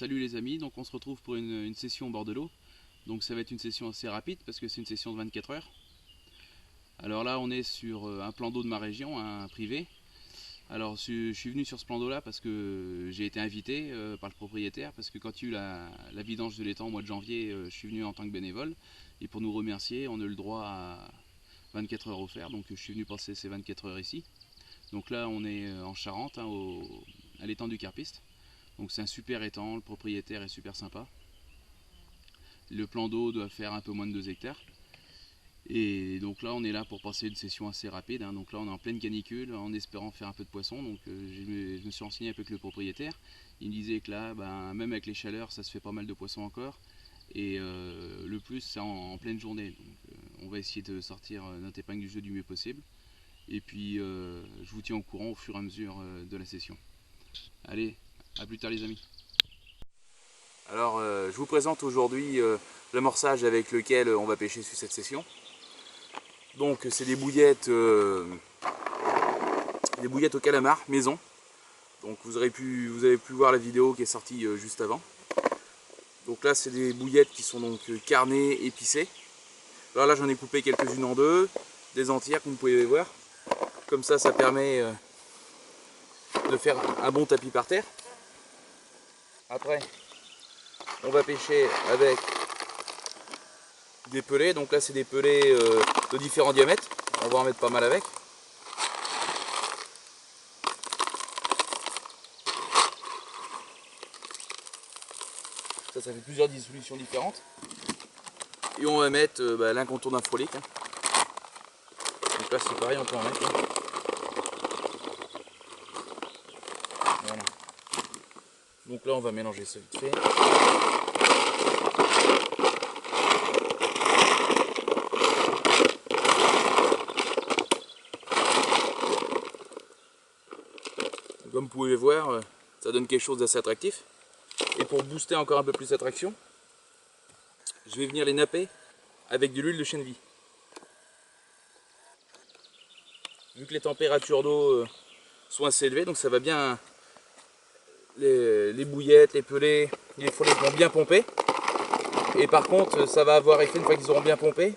Salut les amis, donc on se retrouve pour une session au bord de l'eau. Donc ça va être une session assez rapide parce que c'est une session de 24 heures. Alors là on est sur un plan d'eau de ma région, un privé. Alors je suis venu sur ce plan d'eau là parce que j'ai été invité par le propriétaire, parce que quand il y a eu la vidange de l'étang au mois de janvier, je suis venu en tant que bénévole. Et pour nous remercier, on a eu le droit à 24 heures offertes, donc je suis venu passer ces 24 heures ici. Donc là on est en Charente, hein, à l'étang du Carpiste. Donc c'est un super étang, le propriétaire est super sympa. Le plan d'eau doit faire un peu moins de 2 hectares. Et donc là on est là pour passer une session assez rapide, hein. Donc là on est en pleine canicule en espérant faire un peu de poisson. Donc je me suis renseigné un peu avec le propriétaire. Il me disait que là, même avec les chaleurs, ça se fait pas mal de poissons encore. Et le plus c'est en pleine journée. Donc on va essayer de sortir notre épingle du jeu du mieux possible. Et puis je vous tiens au courant au fur et à mesure de la session. Allez, à plus tard les amis. Alors je vous présente aujourd'hui l'amorçage avec lequel on va pêcher sur cette session. Donc c'est des bouillettes au calamar maison. Donc vous avez pu voir la vidéo qui est sortie juste avant. Donc là c'est des bouillettes qui sont donc carnées, épicées. Alors là j'en ai coupé quelques-unes en deux, des entières comme vous pouvez voir. Comme ça permet de faire un bon tapis par terre. Après on va pêcher avec des pelets. Donc là c'est des pelets de différents diamètres. On va en mettre pas mal avec. Ça fait plusieurs dissolutions différentes. Et on va mettre l'incontournable frolic. Donc là c'est pareil, on peut en mettre. Voilà. Donc là on va mélanger ça vite fait. Comme vous pouvez voir, ça donne quelque chose d'assez attractif. Et pour booster encore un peu plus l'attraction, je vais venir les napper avec de l'huile de chènevis. Vu que les températures d'eau sont assez élevées, donc ça va bien, les bouillettes, les pelets, les fournettes vont bien pomper. Et par contre, ça va avoir effet une fois qu'ils auront bien pompé.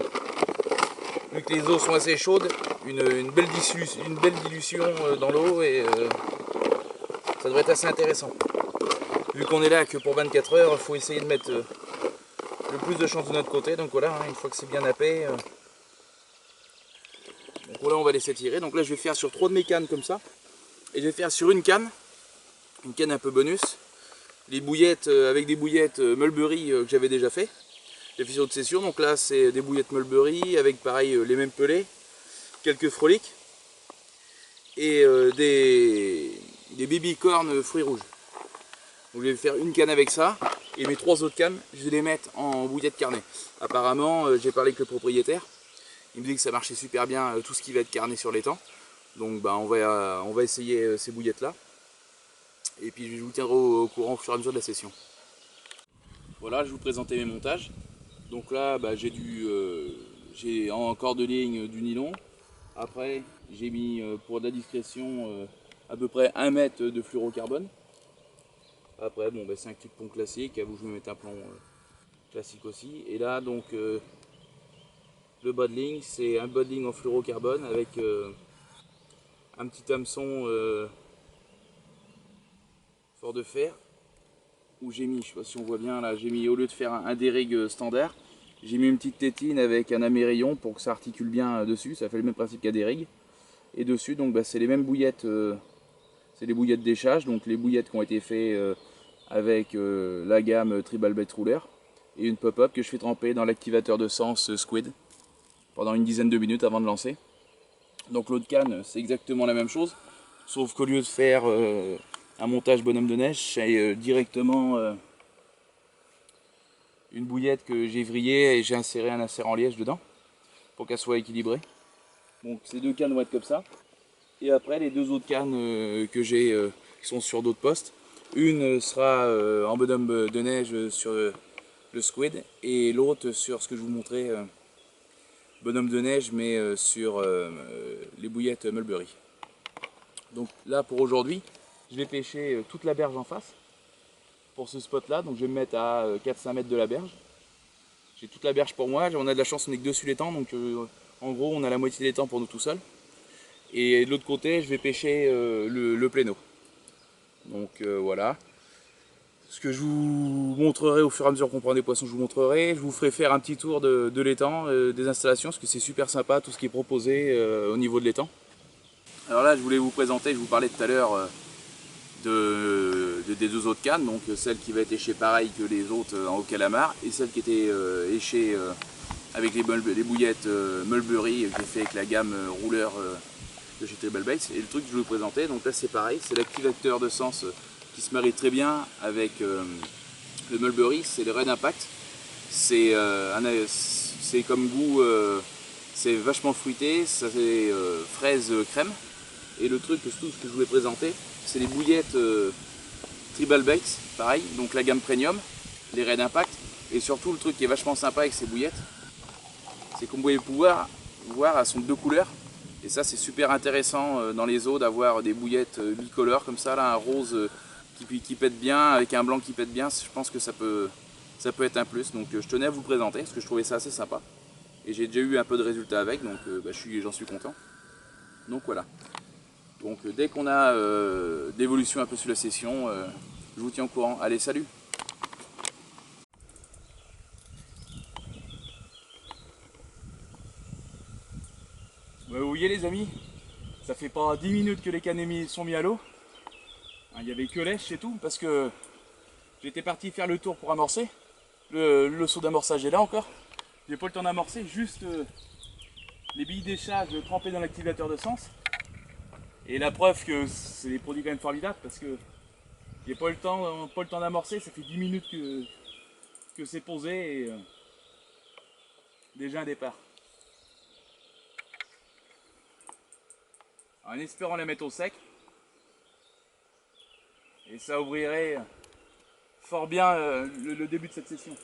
Vu que les eaux sont assez chaudes, une belle dilution dans l'eau, et ça devrait être assez intéressant. Vu qu'on est là que pour 24 heures, il faut essayer de mettre le plus de chance de notre côté. Donc voilà, une fois que c'est bien nappé, donc là on va laisser tirer. Donc là je vais faire sur 3 de mes cannes comme ça. Et je vais faire sur une canne un peu bonus, les bouillettes avec des bouillettes Mulberry que j'avais déjà fait. J'ai fait sur d'autres sessions. Donc là c'est des bouillettes Mulberry avec pareil les mêmes pelets, quelques frolics et des baby corn fruits rouges. Donc je vais faire une canne avec ça, et mes 3 autres cannes, je vais les mettre en bouillette carnée. Apparemment, j'ai parlé avec le propriétaire, il me dit que ça marchait super bien tout ce qui va être carné sur l'étang. Donc on va essayer ces bouillettes là. Et puis je vous tiendrai au courant au fur et à mesure de la session. Voilà, je vous présentais mes montages. Donc là, j'ai en corde de ligne du nylon. Après, j'ai mis pour de la discrétion à peu près 1 mètre de fluorocarbone. Après, c'est un clip pont classique. À vous, je vais mettre un plomb classique aussi. Et là, donc, le bas de ligne, c'est un bas de ligne en fluorocarbone avec un petit hameçon fort de fer, où j'ai mis, je sais pas si on voit bien là, j'ai mis, au lieu de faire un dérigue standard, j'ai mis une petite tétine avec un améraillon pour que ça articule bien dessus. Ça fait le même principe qu'un dérigue. Et dessus, donc, c'est les mêmes bouillettes. C'est des bouillettes d'échage, donc les bouillettes qui ont été faites avec la gamme Tribal Bait Ruler, et une pop-up que je fais tremper dans l'activateur de sens Squid pendant une dizaine de minutes avant de lancer. Donc l'autre canne, c'est exactement la même chose, sauf qu'au lieu de faire un montage bonhomme de neige, j'ai directement une bouillette que j'ai vrillée et j'ai inséré un insert en liège dedans pour qu'elle soit équilibrée. Donc ces 2 cannes vont être comme ça. Et après les 2 autres cannes que j'ai qui sont sur d'autres postes, une sera en bonhomme de neige sur le Squid, et l'autre sur ce que je vous montrais, bonhomme de neige mais sur les bouillettes Mulberry. Donc là pour aujourd'hui, je vais pêcher toute la berge en face. pour ce spot là, donc je vais me mettre à 4-5 mètres de la berge. J'ai toute la berge pour moi, on a de la chance, on n'est que dessus l'étang, donc en gros on a la moitié de l'étang pour nous tout seuls. Et de l'autre côté je vais pêcher le pléno. Donc voilà. Ce que je vous montrerai au fur et à mesure qu'on prend des poissons, je vous montrerai. Je vous ferai faire un petit tour de l'étang, des installations, parce que c'est super sympa tout ce qui est proposé au niveau de l'étang. Alors là je voulais vous présenter, je vous parlais tout à l'heure des deux autres cannes, donc celle qui va être échée pareil que les autres en haut calamar, et celle qui était échée avec les bouillettes Mulberry que j'ai fait avec la gamme rouleur de chez Treble Baits. Et le truc que je vais vous présenter, donc là c'est pareil, c'est l'activateur de sens qui se marie très bien avec le Mulberry, c'est le Red Impact. C'est comme goût, c'est vachement fruité, ça fait fraise crème. Et le truc surtout que je voulais présenter, c'est les bouillettes Tribal Baits, pareil, donc la gamme Premium, les Red Impact. Et surtout le truc qui est vachement sympa avec ces bouillettes, c'est qu'on pouvait pouvoir voir, elles sont de deux couleurs. Et ça c'est super intéressant dans les eaux d'avoir des bouillettes bicolores comme ça, là, un rose qui pète bien, avec un blanc qui pète bien. Je pense que ça peut être un plus. Donc je tenais à vous le présenter parce que je trouvais ça assez sympa. Et j'ai déjà eu un peu de résultats avec, donc j'en suis content. Donc voilà. Donc dès qu'on a d'évolution un peu sur la session, je vous tiens au courant. Allez, salut! Vous voyez les amis, ça fait pas 10 minutes que les cannes sont mis à l'eau. Il n'y avait que lèche et tout, parce que j'étais parti faire le tour pour amorcer. Le saut d'amorçage est là encore. J'ai pas le temps d'amorcer, juste les billes d'échage trempées dans l'activateur de sens. Et la preuve que c'est des produits quand même formidables, parce que j'ai pas le temps d'amorcer, ça fait 10 minutes que c'est posé et déjà un départ. En espérant la mettre au sec, et ça ouvrirait fort bien le début de cette session.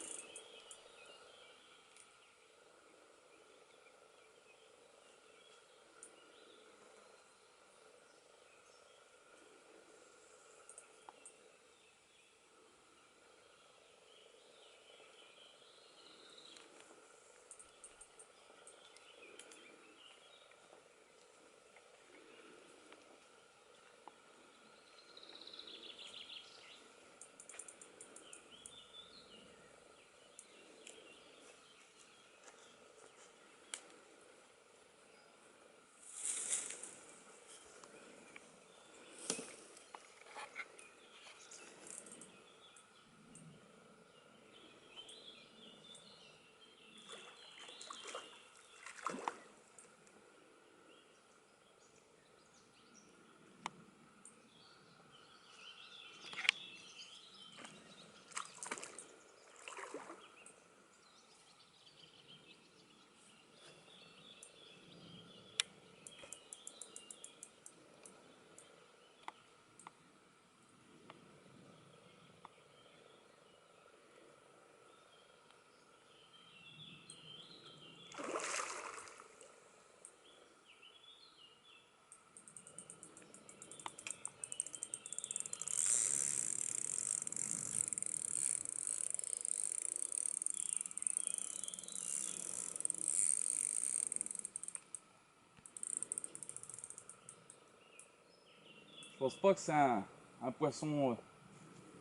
Je pense pas que c'est un poisson,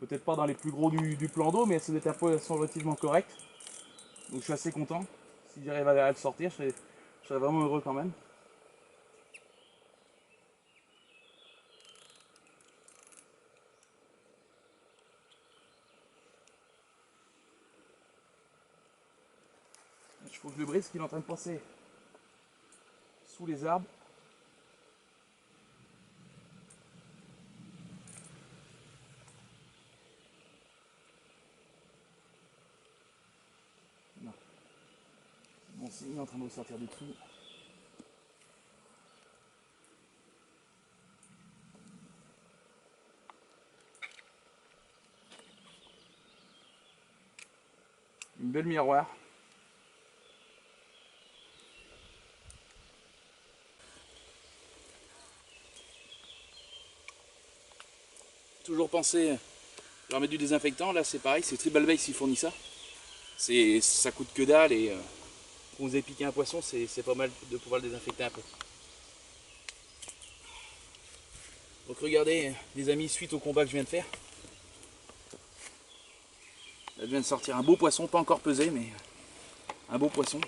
peut-être pas dans les plus gros du plan d'eau, mais ça doit être un poisson relativement correct. Donc je suis assez content. Si j'arrive à le sortir, je serais vraiment heureux quand même. Il faut que je le brise, qu'il est en train de passer sous les arbres. Non. Bon, il est en train de ressortir du trou. Une belle miroir. Toujours penser Je leur mets du désinfectant, là c'est pareil, c'est Tribal Base qui fournit ça. Ça coûte que dalle et quand vous avez piqué un poisson, c'est pas mal de pouvoir le désinfecter un peu. Donc regardez les amis, suite au combat que je viens de faire. Là je viens de sortir un beau poisson, pas encore pesé mais un beau poisson.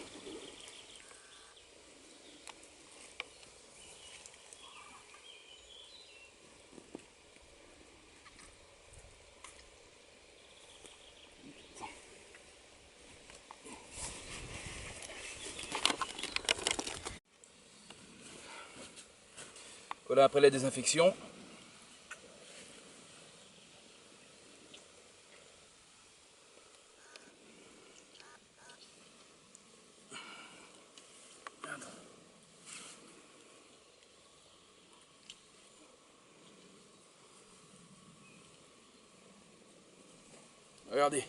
Voilà après la désinfection. Regardez,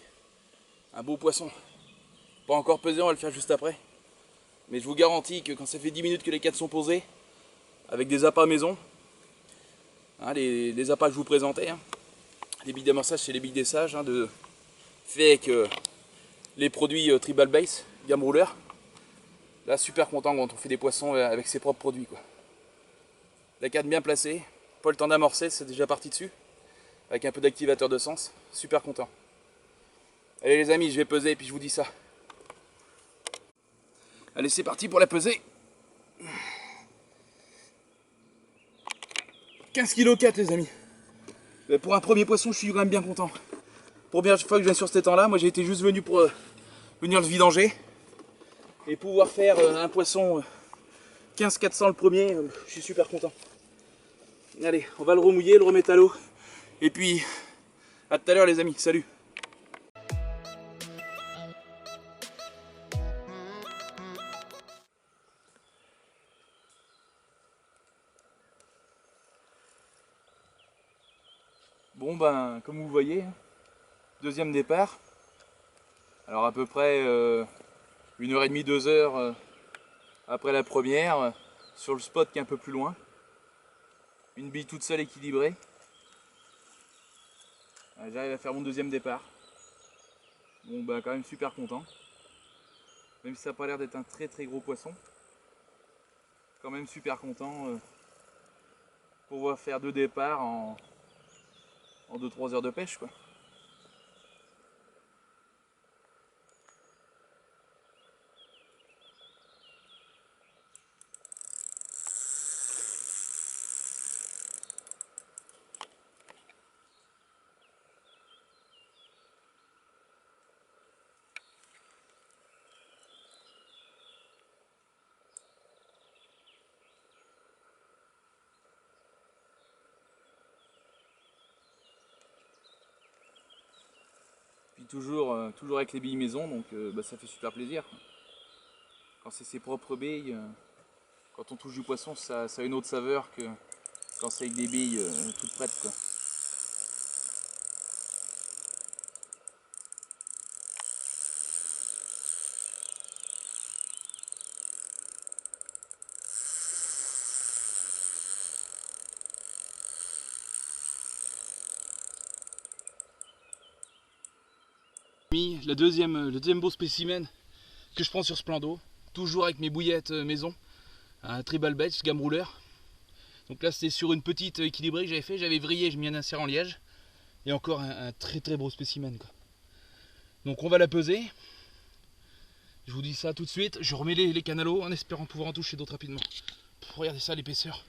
un beau poisson. Pas encore pesé, on va le faire juste après. Mais je vous garantis que quand ça fait 10 minutes que les cadres sont posés, avec des appâts maison, hein, les appâts que je vous présentais, hein, les billes d'amorçage c'est les billes des sages, hein, fait avec les produits Tribal Base, gamme rouleur. Là super content quand on fait des poissons avec ses propres produits, quoi. La cadre bien placée, pas le temps d'amorcer, c'est déjà parti dessus. Avec un peu d'activateur de sens, super content. Allez les amis, je vais peser et puis je vous dis ça. Allez c'est parti pour la pesée. 15,4 kg les amis. Pour un premier poisson, je suis quand même bien content. Première fois que je viens sur cet étang-là, moi j'ai été juste venu pour venir le vidanger. Et pouvoir faire un poisson 15,400 le premier, je suis super content. Allez, on va le remouiller, le remettre à l'eau. Et puis, à tout à l'heure les amis, salut. Bon ben, comme vous voyez, deuxième départ. Alors à peu près 1h30, 2 heures après la première, sur le spot qui est un peu plus loin. Une bille toute seule équilibrée. J'arrive à faire mon deuxième départ. Bon bah quand même super content. Même si ça n'a pas l'air d'être un très très gros poisson. Quand même super content pour pouvoir faire 2 départs en 2-3 heures de pêche quoi. Puis toujours avec les billes maison, donc bah, ça fait super plaisir. Quand c'est ses propres billes, quand on touche du poisson, ça a une autre saveur que quand c'est avec des billes toutes prêtes quoi. Le deuxième beau spécimen que je prends sur ce plan d'eau, toujours avec mes bouillettes maison, un Tribal Base gamme rouleur. Donc là c'était sur une petite équilibrée que j'avais fait, j'avais vrillé, j'ai mis un insert en liège et encore un très très beau spécimen quoi. Donc on va la peser. Je vous dis ça tout de suite, je remets les canalos en espérant pouvoir en toucher d'autres rapidement. Regardez ça l'épaisseur.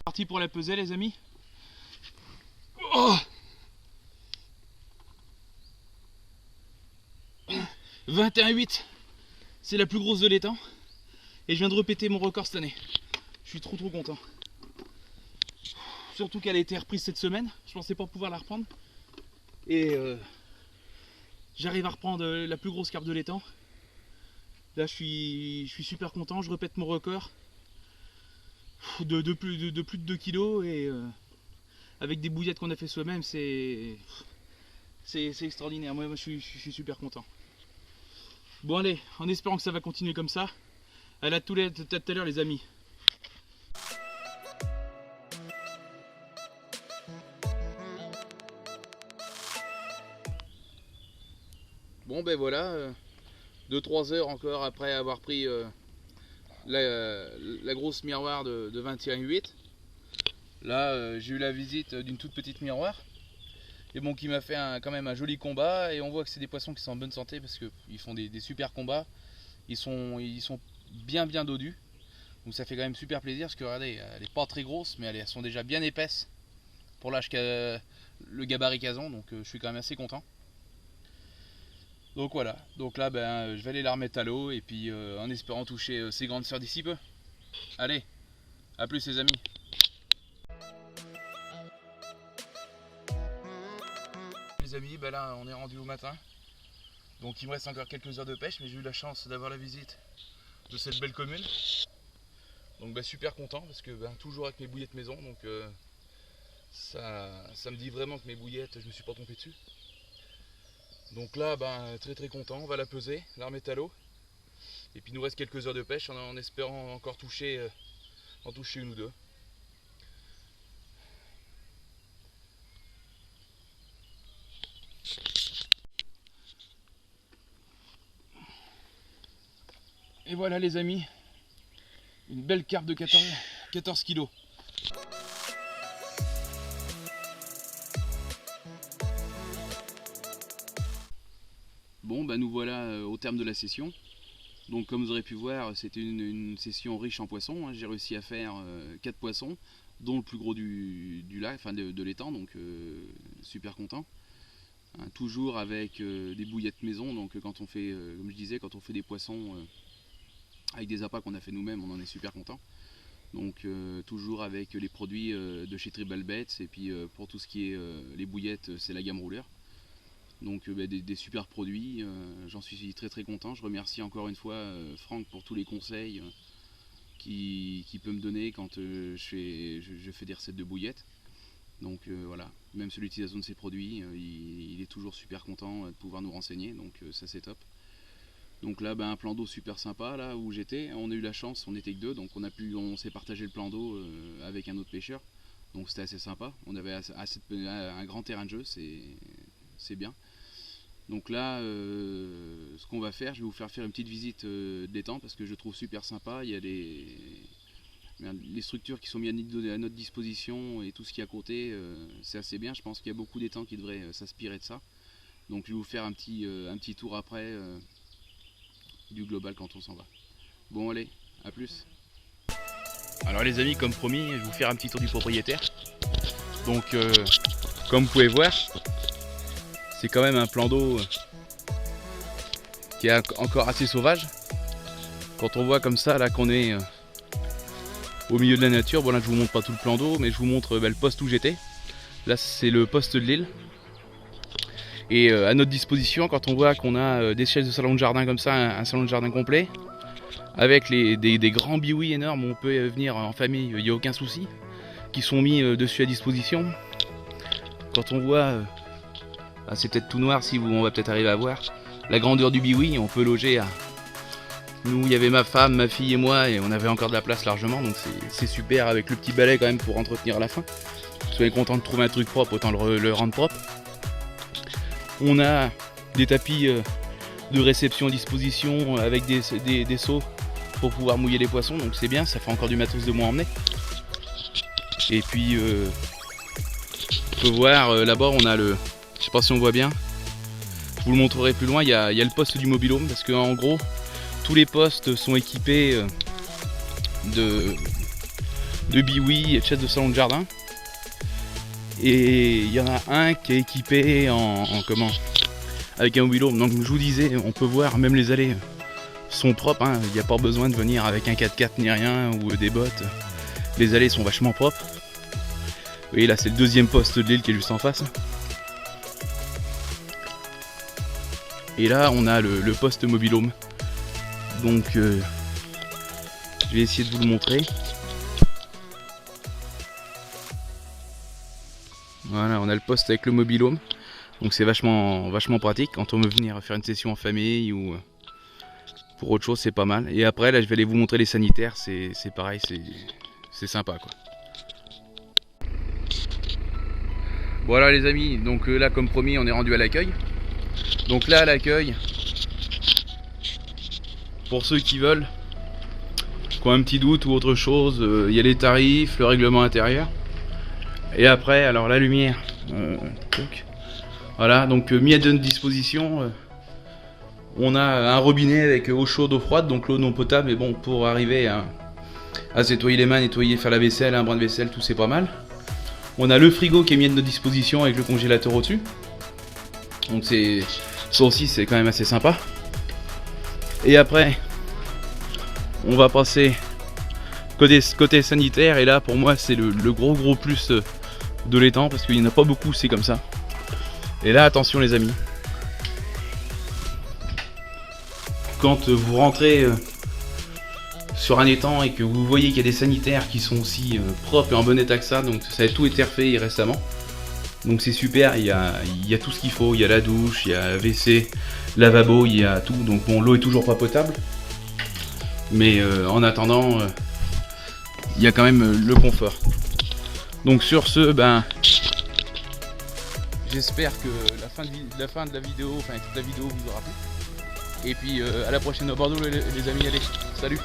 Parti pour la peser les amis. Oh 21,8, c'est la plus grosse de l'étang. Et je viens de répéter mon record cette année. Je suis trop content. Surtout qu'elle a été reprise cette semaine. Je pensais pas pouvoir la reprendre. Et j'arrive à reprendre la plus grosse carpe de l'étang. Là je suis super content, je répète mon record de plus de 2 kg et avec des bouillettes qu'on a fait soi-même, c'est extraordinaire. Moi je suis super content. Bon allez, en espérant que ça va continuer comme ça. À tout à l'heure les amis. Bon ben voilà, 2-3 heures encore après avoir pris la grosse miroir de 21,8. Là j'ai eu la visite d'une toute petite miroir. Et bon, qui m'a fait quand même un joli combat. Et on voit que c'est des poissons qui sont en bonne santé parce qu'ils font des super combats. Ils sont bien dodus. Donc ça fait quand même super plaisir parce que regardez, elle n'est pas très grosse, mais elles sont déjà bien épaisses pour l'âge qu'a le gabarit qu'elles ont. Donc je suis quand même assez content. Donc voilà, donc là je vais aller la remettre à l'eau et puis en espérant toucher ces grandes sœurs d'ici peu. Allez, à plus les amis. Les amis, là on est rendu au matin. Donc il me reste encore quelques heures de pêche, mais j'ai eu la chance d'avoir la visite de cette belle commune. Donc super content parce que toujours avec mes bouillettes maison, donc ça me dit vraiment que mes bouillettes, je me suis pas trompé dessus. Donc là très content, on va la peser, la remettre à l'eau. Et puis il nous reste quelques heures de pêche en espérant encore toucher, en toucher une ou deux. Et voilà les amis, une belle carpe de 14 kg. Bon nous voilà au terme de la session. Donc comme vous aurez pu voir, c'était une session riche en poissons. J'ai réussi à faire 4 poissons, dont le plus gros du lac, enfin de l'étang, donc super content. Toujours avec des bouillettes maison, donc quand on fait, comme je disais, quand on fait des poissons avec des appâts qu'on a fait nous-mêmes, on en est super content. Donc toujours avec les produits de chez Tribalbets, et puis pour tout ce qui est les bouillettes, c'est la gamme rouleur. Donc des super produits, j'en suis très content. Je remercie encore une fois Franck pour tous les conseils qu'il peut me donner quand je fais des recettes de bouillettes. Donc voilà, même sur l'utilisation de ces produits, il est toujours super content de pouvoir nous renseigner, donc ça c'est top. Donc là un plan d'eau super sympa là où j'étais, on a eu la chance, on était que deux, donc on s'est partagé le plan d'eau avec un autre pêcheur, donc c'était assez sympa, on avait un grand terrain de jeu, c'est bien. Donc là ce qu'on va faire, je vais vous faire une petite visite d'étang parce que je trouve super sympa. Il y a les structures qui sont mises à notre disposition et tout ce qui est à côté, c'est assez bien. Je pense qu'il y a beaucoup d'étangs qui devraient s'inspirer de ça. Donc je vais vous faire un petit tour après du global quand on s'en va. Bon allez, à plus. Alors les amis, comme promis, je vais vous faire un petit tour du propriétaire. Donc comme vous pouvez voir, c'est quand même un plan d'eau qui est encore assez sauvage. Quand on voit comme ça là qu'on est au milieu de la nature, bon là je vous montre pas tout le plan d'eau, mais je vous montre le poste où j'étais. Là c'est le poste de l'île. Et à notre disposition, quand on voit qu'on a des chaises de salon de jardin comme ça, un salon de jardin complet, avec des grands biouis énormes, on peut venir en famille, il n'y a aucun souci, qui sont mis dessus à disposition. Quand on voit, c'est peut-être tout noir, si on va peut-être arriver à voir, la grandeur du biouis, on peut loger à... Nous, il y avait ma femme, ma fille et moi, et on avait encore de la place largement, donc c'est super avec le petit balai quand même pour entretenir à la fin. Soyez content de trouver un truc propre, autant le rendre propre. On a des tapis de réception à disposition avec des seaux pour pouvoir mouiller les poissons, donc c'est bien, ça fait encore du matos de moins emmener. Et puis on peut voir là-bas, on a le... Je sais pas si on voit bien, je vous le montrerai plus loin, il y a le poste du mobil-home, parce qu'en gros, tous les postes sont équipés de biouis et de chaises de salon de jardin. Et il y en a un qui est équipé avec un mobil-home. Donc je vous disais, on peut voir, même les allées sont propres, il n'y a pas besoin de venir avec un 4x4 ni rien ou des bottes. Les allées sont vachement propres. Vous voyez là c'est le deuxième poste de l'île qui est juste en face. Et là on a le poste mobil-home. Donc je vais essayer de vous le montrer. Voilà, on a le poste avec le mobil-home. Donc c'est vachement pratique quand on veut venir faire une session en famille ou pour autre chose, c'est pas mal. Et après là je vais aller vous montrer les sanitaires, c'est pareil, c'est sympa quoi. Voilà les amis, donc là comme promis on est rendu à l'accueil. Donc là, à l'accueil, pour ceux qui veulent, qui ont un petit doute ou autre chose, il y a les tarifs, le règlement intérieur. Et après, alors la lumière. Voilà, donc mis à notre disposition. On a un robinet avec eau chaude, eau froide, donc l'eau non potable, mais bon, pour arriver à se nettoyer les mains, nettoyer, faire la vaisselle, un brin de vaisselle, tout c'est pas mal. On a le frigo qui est mis à notre disposition avec le congélateur au-dessus. Donc ça aussi c'est quand même assez sympa. Et après, on va passer côté sanitaire, et là pour moi c'est le gros plus de l'étang, parce qu'il n'y en a pas beaucoup, c'est comme ça. Et là attention les amis. Quand vous rentrez sur un étang et que vous voyez qu'il y a des sanitaires qui sont aussi propres et en bon état que ça, donc ça a tout été refait récemment. Donc c'est super, il y a tout ce qu'il faut, il y a la douche, il y a WC, lavabo, il y a tout. Donc bon, l'eau est toujours pas potable, mais en attendant, il y a quand même le confort. Donc sur ce, ben, j'espère que la fin de la vidéo, enfin toute la vidéo vous aura plu. Et puis à la prochaine à Bordeaux les amis, allez, salut!